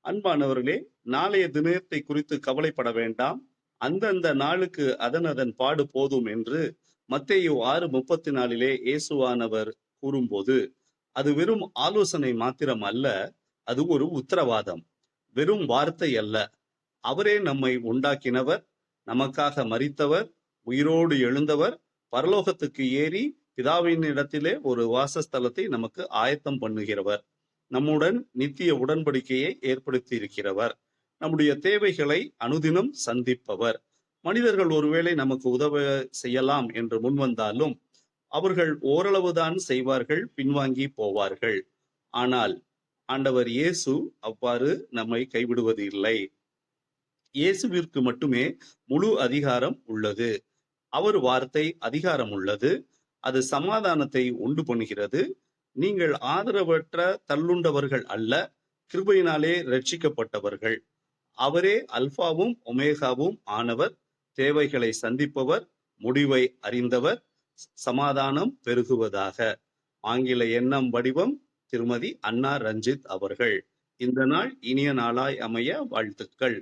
அன்பானவர்களே, நாளைய தினத்தை குறித்து கவலைப்பட வேண்டாம். அந்தந்த நாளுக்கு அதன் பாடு போதும் என்று மத்தேயு 6:34 இயேசுவானவர் கூறும்போது, அது வெறும் ஆலோசனை மாத்திரம் அல்ல, அது ஒரு உத்தரவாதம். வெறும் வார்த்தை அல்ல. அவரே நம்மை உண்டாக்கினவர், நமக்காக மரித்தவர், உயிரோடு எழுந்தவர், பரலோகத்துக்கு ஏறி பிதாவின் இடத்திலே ஒரு வாசஸ்தலத்தை நமக்கு ஆயத்தம் பண்ணுகிறவர், நம்முடன் நித்திய உடன்படிக்கையை ஏற்படுத்தி இருக்கிறவர், நம்முடைய தேவைகளை அனுதினம் சந்திப்பவர். மனிதர்கள் ஒருவேளை நமக்கு உதவ செய்யலாம் என்று முன்வந்தாலும் அவர்கள் ஓரளவுதான் செய்வார்கள், பின்வாங்கி போவார்கள். ஆனால் ஆண்டவர் இயேசு அவ்வாறு நம்மை கைவிடுவது இல்லை. இயேசுவிற்கு மட்டுமே முழு அதிகாரம் உள்ளது. அவர் வார்த்தை அதிகாரம் உள்ளது. அது சமாதானத்தை உண்டு பண்ணுகிறது. நீங்கள் ஆதரவற்ற தள்ளுண்டவர்கள் அல்ல, கிருபையினாலே ரட்சிக்கப்பட்டவர்கள். அவரே அல்பாவும் ஒமேகாவும் ஆனவர், தேவைகளை சந்திப்பவர், முடிவை அறிந்தவர். சமாதானம் பெருகுவதாக. ஆங்கில எண்ணம் வடிவம் திருமதி அன்னா ரஞ்சித் அவர்கள். இந்த நாள் இனிய நாளாய் அமைய வாழ்த்துக்கள்.